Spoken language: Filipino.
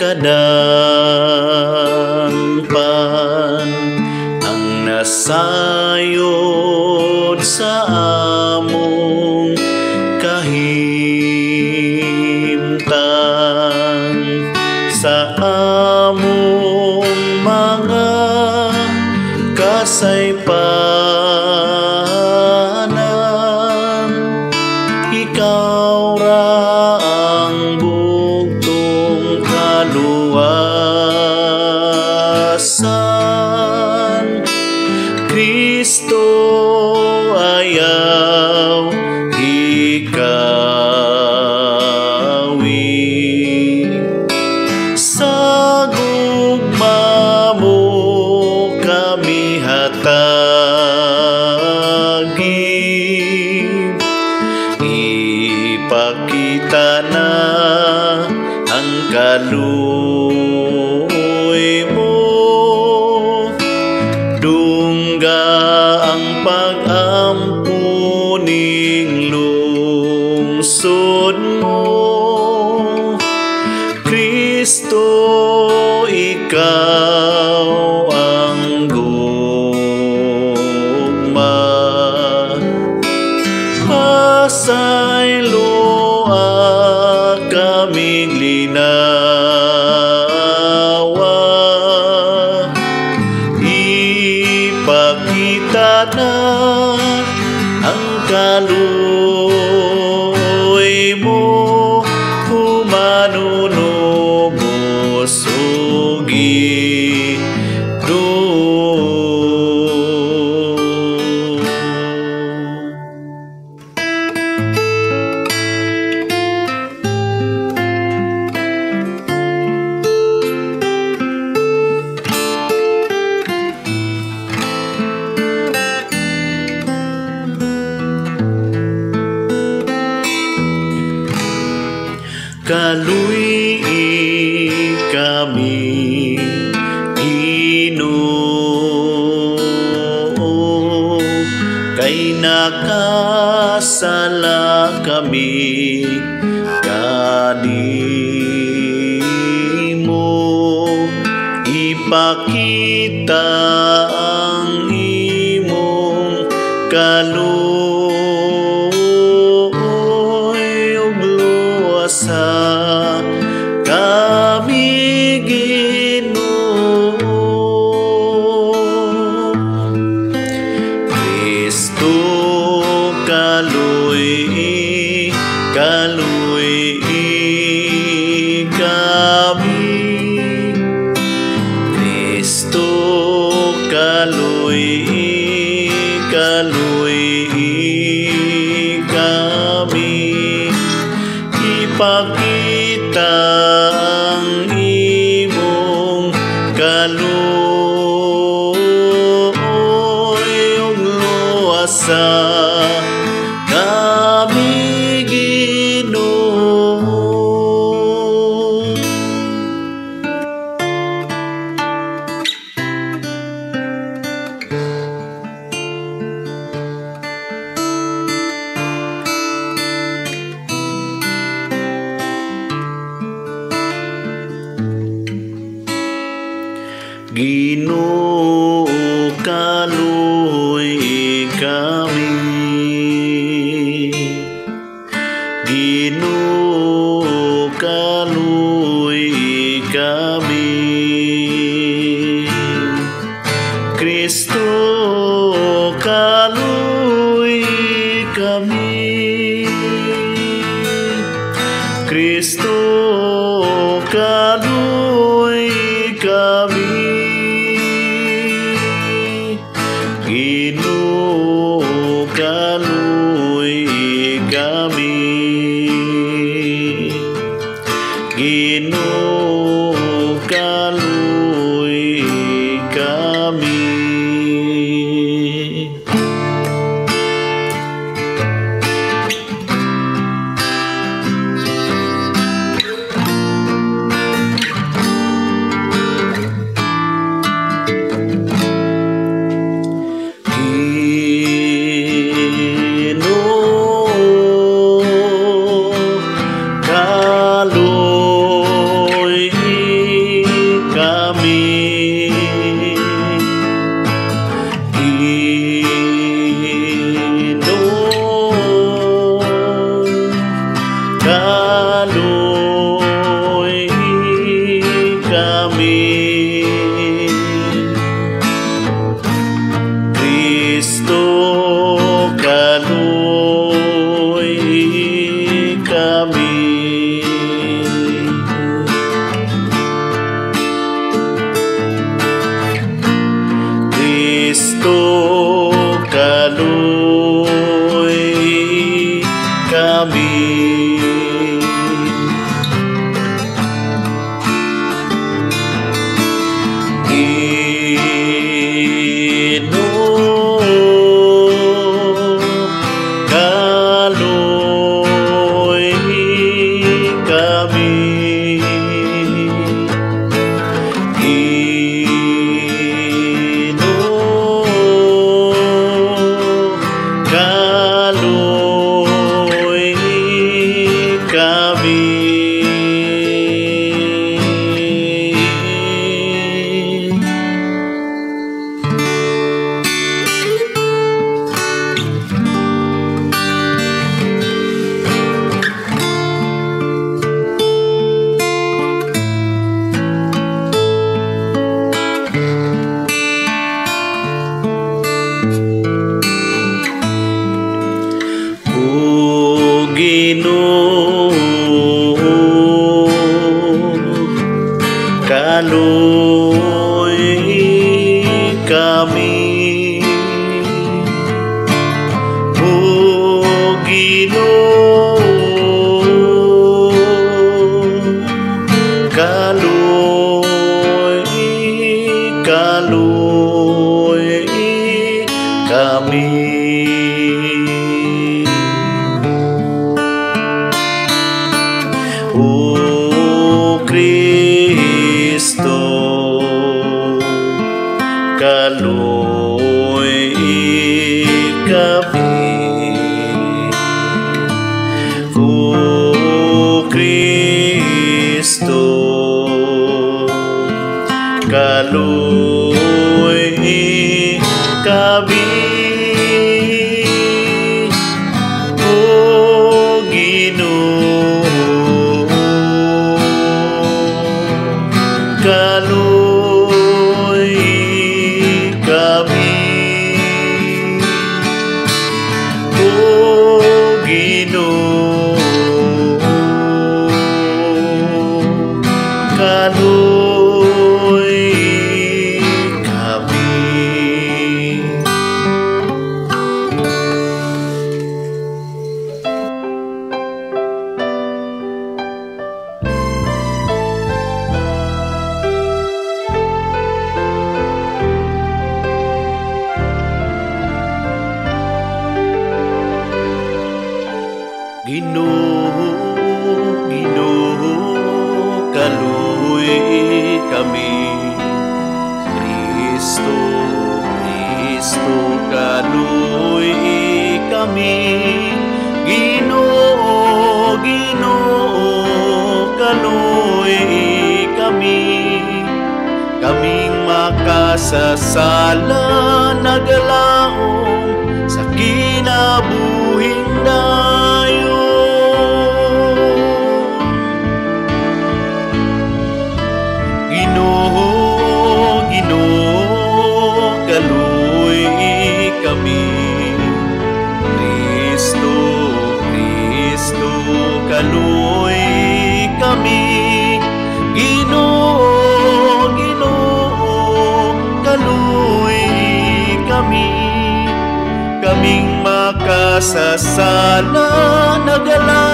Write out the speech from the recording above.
kadampan ang nasayod sa among kahimtang, sa among mga kasaypanan. Ikaw ra ang bugtong kaluwasan. Kristo ayaw ikawi, sa gugma mo kami hatagi. Ipakita na ang kaluoy mo, dungga ang pag-ampuning lungsod mo. Kristo, ikaw ang gugma, pasayloa kaming linawa. Ipakita na ang kaluoy mo, humanunubos ug kaluy kami, Ginoo, kay nakasala kami kanimo. Ipakita ang imong kaluoy ug luwasa kami, Ginoo. Kristo, kaluy kami. Kristo, kaluy kami. Ipakita ang imong kaluoy ug luwasa kami, Ginoo. Ginoo, kaluy kami. Ginoo, kaluy kami. Kristo, kaluy kami. Kristo, kaluy kami. Ginoo, kaluy kami. Ginoo, kaluy kami. Kaluy kaluoy kami. O Ginoo, kaluoy kami. O Kristo, kaluoy kami. O Kristo, kaluoy kami. O Ginoo, kaluoy kami. O Ginoo, kaluoy kami. Ginoo, Ginoo, kaluoy kami. Kristo, Kristo, kaluoy kami. Ginoo, Ginoo, kaluoy kami. Kaming makasasala naglaom sa kinabuhing dayon. Ginoo, Ginoo, kaluoy kami. Kristo, Kristo, kaluoy kami. Ginoo, Ginoo, kaluoy kami. Kaming makasasala naglaom